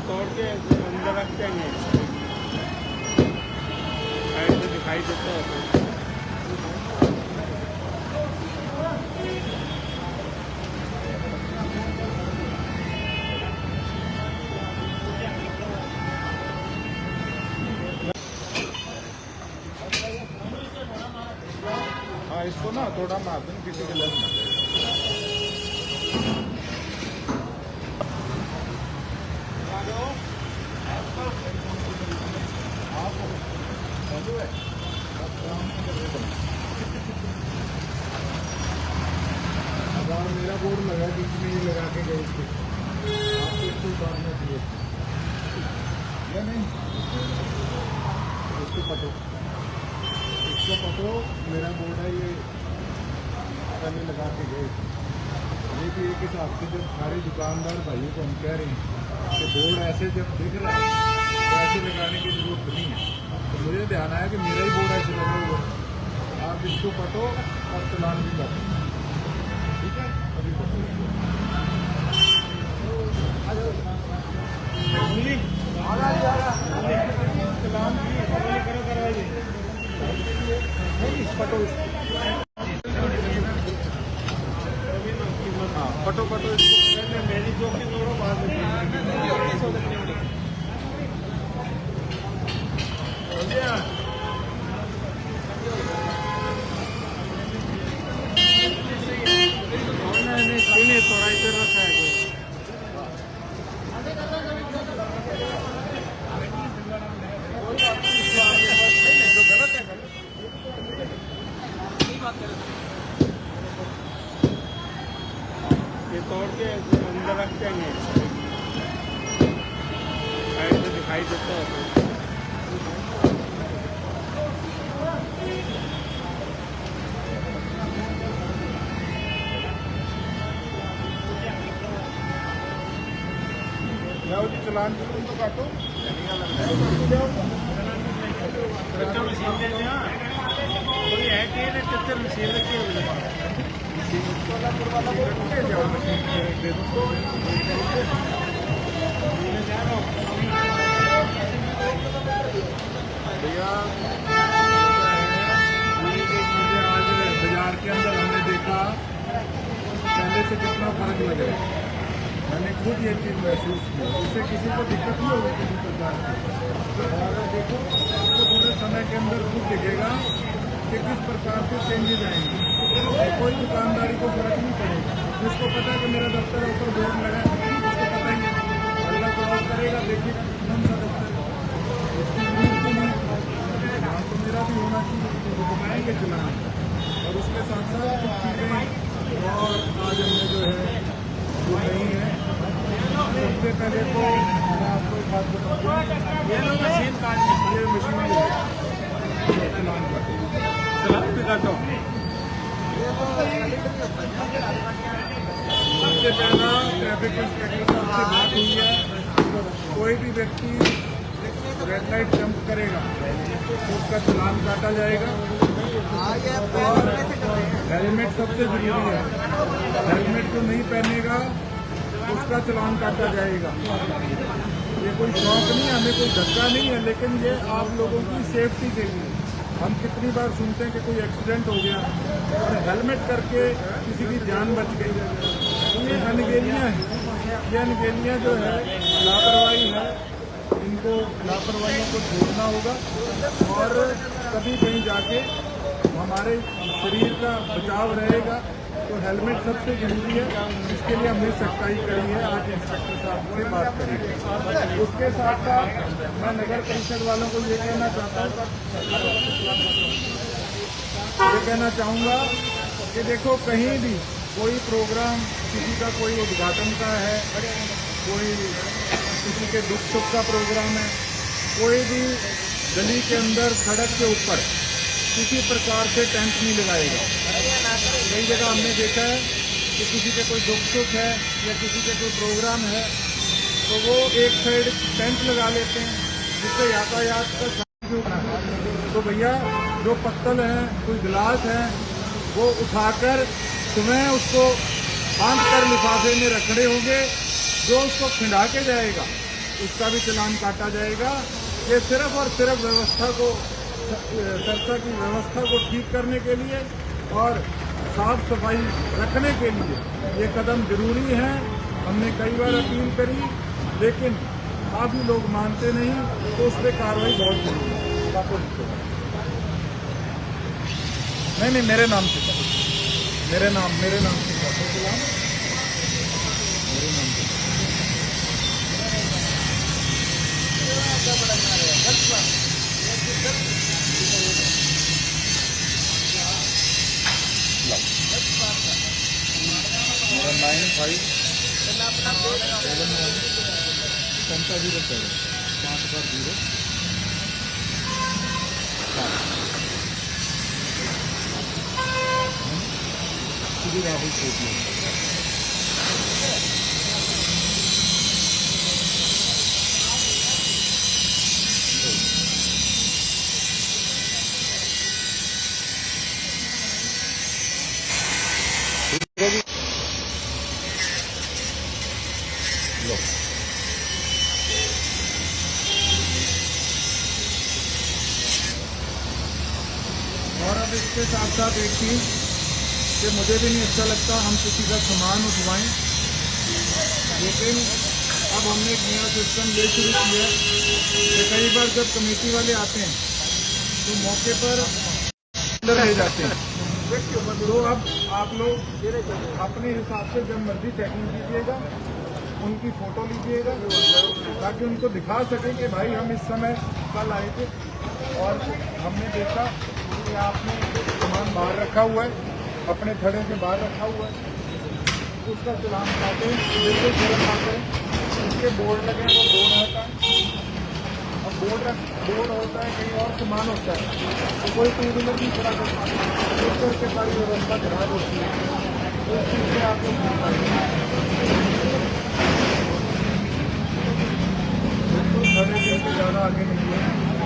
तोड़ के अंदर रख देंगे, साइड से दिखाई देता है तो। हाँ, इसको ना थोड़ा मार दें, किसी के लग ना जाए। मेरा बोर्ड लगा बीच में, ये लगा के गए इसको, आपको इसको उतारना चाहिए या नहीं। इसको पटो, मेरा बोर्ड है ये, पहले लगा के गए। ये भी एक हिसाब से जब सारे दुकानदार भाइयों को हम कह रहे हैं कि बोर्ड ऐसे जब दिख रहा है तो ऐसे लगाने की जरूरत नहीं है, तो मुझे ध्यान आया कि मेरा ही बोर्ड ऐसे लगा हुआ है। आप इसको पटो और चलान भी करो, ठीक है। अभी चलान करो, करवाइए पटो, हाँ पटो इसको, मेरी चौकी तोड़ो बाद में। थोड़ा इधर रखा है कोई। जो गलत है ये तोड़ के अंदर रख देंगे, साइड से दिखाई देता है तो। जाओ जी, चलान तो काटो। कोई है कि ना चक्कर मशीन रखी है मेरे पास, भैया। मुझे आज बाजार के अंदर हमने देखा पहले से कितना फर्क लग रहा है, मैंने खुद ये चीज़ महसूस की। इससे किसी को दिक्कत नहीं होगी किसी प्रकार की। अगर देखो तो थोड़े समय के अंदर खुद दिखेगा कि किस प्रकार से चेंजेज आएंगे। कोई दुकानदारी को फर्क नहीं पड़ेगा, जिसको पता है कि मेरा दफ्तर ऊपर बोर्ड लगा है उसको पता ही है, अल्लाह को ऑफ करेगा, देखिएगा कौन सा दफ्तर उसकी जरूरत नहीं। यहाँ तो मेरा भी होना चाहिए, तो दिखाएंगे चलान। और उसके साथ साथ कुछ चीज़ें और आज हमने जो है वो नहीं है। सबसे पहले तो मैं आपको एक बात बताऊँ, ये मशीन काटने, ये मशीन चलान भी काटो। सबसे पहला ट्रैफिक इंस्पेक्टर साहब से बात हुई है, कोई भी व्यक्ति रेड लाइट जंप करेगा तो उसका चलान काटा जाएगा। और हेलमेट सबसे जरूरी है, हेलमेट जो नहीं पहनेगा उसका चलान काटा जाएगा। ये कोई शौक नहीं है, हमें कोई धक्का नहीं है, लेकिन ये आप लोगों की सेफ्टी के लिए। हम कितनी बार सुनते हैं कि कोई एक्सीडेंट हो गया और हेलमेट करके किसी की जान बच गई, तो ये अनगेलियाँ हैं। ये अनगेलियाँ जो है लापरवाही है, इनको लापरवाहियों को छोड़ना होगा और कभी कहीं जाके हमारे शरीर का बचाव रहेगा। तो हेलमेट सबसे जरूरी है, इसके लिए हमने सख्ताई करी है। आज इंस्पेक्टर साहब से बात करेंगे। उसके साथ साथ मैं नगर परिषद वालों को ये कहना चाहूँगा कि देखो कहीं भी कोई प्रोग्राम, किसी का कोई उद्घाटन का है, कोई किसी के दुख सुख का प्रोग्राम है, कोई भी गली के अंदर सड़क के ऊपर किसी प्रकार से टेंट नहीं लगाएगा। कई जगह हमने देखा है कि किसी के कोई दुख सुख है या किसी के कोई प्रोग्राम है तो वो एक साइड टेंट लगा लेते हैं, जिससे यातायात का। तो भैया जो पत्तल हैं, कोई गिलास है, वो उठाकर तुम्हें उसको बांध कर लिफाफे में रखने होंगे। जो उसको खिंडा के जाएगा उसका भी चालान काटा जाएगा। ये सिर्फ और सिर्फ व्यवस्था को, चर्चा की व्यवस्था को ठीक करने के लिए और साफ सफाई रखने के लिए ये कदम जरूरी है। हमने कई बार अपील करी, लेकिन काफ़ी लोग मानते नहीं, तो उस पर कार्रवाई बहुत जरूरी है। नहीं, मेरे नाम से मेरे नाम से मेरे नाम से 95 श्री राहुल कोटली। और अब इसके साथ साथ एक चीज़ कि मुझे भी नहीं अच्छा लगता हम किसी का सामान उठवाएं, लेकिन अब हमने एक नया सिस्टम ये शुरू किया है कि कई बार जब कमेटी वाले आते हैं तो मौके पर अंदर ले जाते हैं। तो अब आप लोग अपने हिसाब से जब मर्जी चेकिंग कीजिएगा, उनकी फ़ोटो लीजिएगा ताकि उनको दिखा सकें कि भाई हम इस समय कल आए थे और हमने देखा कि आपने सामान बाहर रखा हुआ है, अपने थड़े से बाहर रखा हुआ है, उसका चालान काटें, बिल्कुल तुरंत काटें। उसके बोर्ड लगे हैं, वो बोर्ड होता है, अब बोर्ड होता है, कहीं और सामान होता है, तो कोई टू व्हीलर भी खड़ा करता है, तो उसके सारी व्यवस्था खराब होती है। तो इस चीज़ से आप लोग थोड़े दिन से ज़्यादा आगे नहीं है,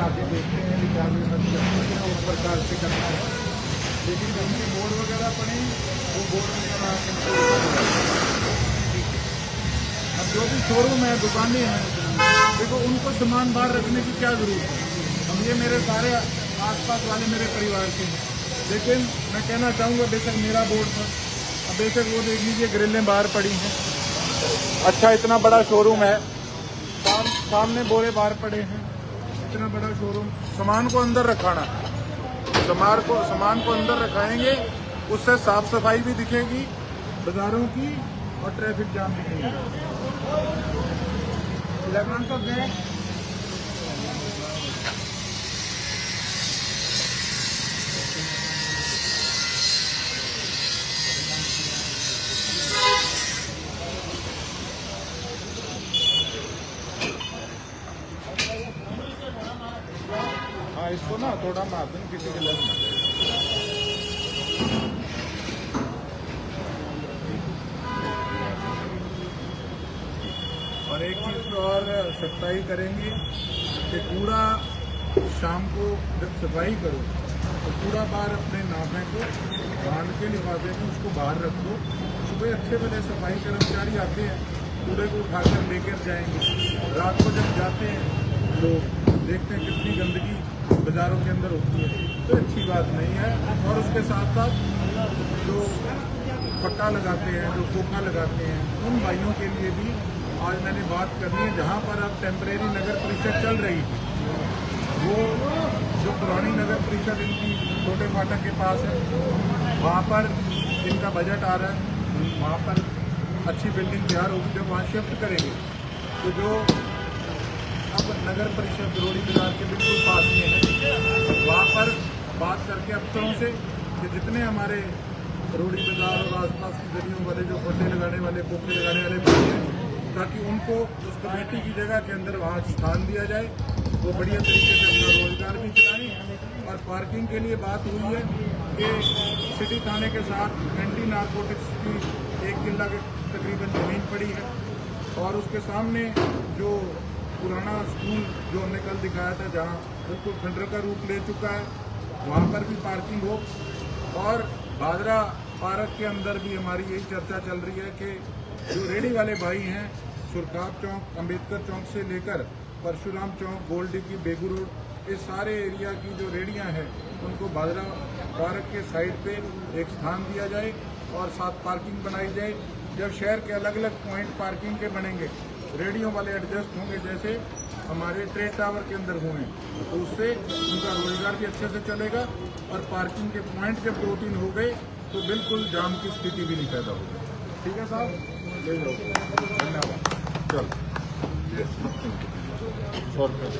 आगे देखते हैं कि क्या व्यवस्था उस प्रकार से करना है। लेकिन जब भी बोर्ड वगैरह पड़े, वो बोर्ड वगैरह अब जो भी शोरूम है, दुकानें हैं, देखो उनको सामान बाहर रखने की क्या ज़रूरत है। अब ये मेरे सारे आसपास वाले मेरे परिवार के हैं, लेकिन मैं कहना चाहूँगा बेशक मेरा बोर्ड था, अब बेशक वो देख लीजिए ग्रिलें बाहर पड़ी हैं। अच्छा, इतना बड़ा शोरूम है, सामने बोरे बाहर पड़े हैं, इतना बड़ा शोरूम, सामान को अंदर रखाना, सामान को अंदर रखाएंगे, उससे साफ सफाई भी दिखेगी बाजारों की और ट्रैफिक जाम दिखेगी। लगन तो गए इसको ना थोड़ा मार्जिन किसी के लग ना और एक चीज़ तो और सख्ताई करेंगे कि कूड़ा शाम को जब सफाई करो तो कूड़ा बाहर अपने नाभे को बांध के लिफाफे में उसको बाहर रख दो। सुबह अच्छे भले सफाई कर्मचारी आते हैं, कूड़े को उठाकर लेकर जाएंगे। रात को जब जाते हैं लोग देखते हैं कितनी गंदगी बाज़ारों के अंदर होती है, तो अच्छी बात नहीं है। और उसके साथ साथ जो पक्का लगाते हैं, जो खोखा लगाते हैं, उन भाइयों के लिए भी आज मैंने बात करनी है। जहाँ पर अब टेम्परेरी नगर परिषद चल रही थी, वो जो पुरानी नगर परिषद इनकी छोटे फाटक के पास है, वहाँ पर इनका बजट आ रहा है, वहाँ पर अच्छी बिल्डिंग तैयार होगी। जब वहाँ शिफ्ट करेंगे तो जो अब नगर परिषद रोड़ी बाजार के बिल्कुल पास में है, वहाँ पर बात करके अफसरों से कि जितने हमारे रोड़ी बाजार और आसपास की गलियों वाले जो पट्टे लगाने वाले, पोखे लगाने वाले भी हैं, ताकि उनको उस कमेटी की जगह के अंदर वहाँ स्थान दिया जाए, वो बढ़िया तरीके से अपना रोजगार भी चलाएं। और पार्किंग के लिए बात हुई है कि सिटी थाने के साथ एंटी नारकोटिक्स की 1 किला के तकरीबन ज़मीन पड़ी है, और उसके सामने जो पुराना स्कूल जो हमने कल दिखाया था, जहाँ बिल्कुल खंडर का रूप ले चुका है, वहाँ पर भी पार्किंग हो। और भादरा पार्क के अंदर भी हमारी यही चर्चा चल रही है कि जो रेडी वाले भाई हैं सुरखाब चौक, अम्बेडकर चौक से लेकर परशुराम चौक, गोल्डी की, बेगू रोड, इस सारे एरिया की जो रेहड़ियां हैं उनको भादरा पार्क के साइड पे एक स्थान दिया जाए और साथ पार्किंग बनाई जाए। जब शहर के अलग अलग पॉइंट पार्किंग के बनेंगे, रेहड़ियों वाले एडजस्ट होंगे जैसे हमारे ट्रेड टावर के अंदर हुए, तो उससे उनका रोजगार भी अच्छे से चलेगा और पार्किंग के पॉइंट जब 2-3 हो गए तो बिल्कुल जाम की स्थिति भी नहीं पैदा होगी। ठीक है साहब, ले लो, धन्यवाद। चल 100 रुपये।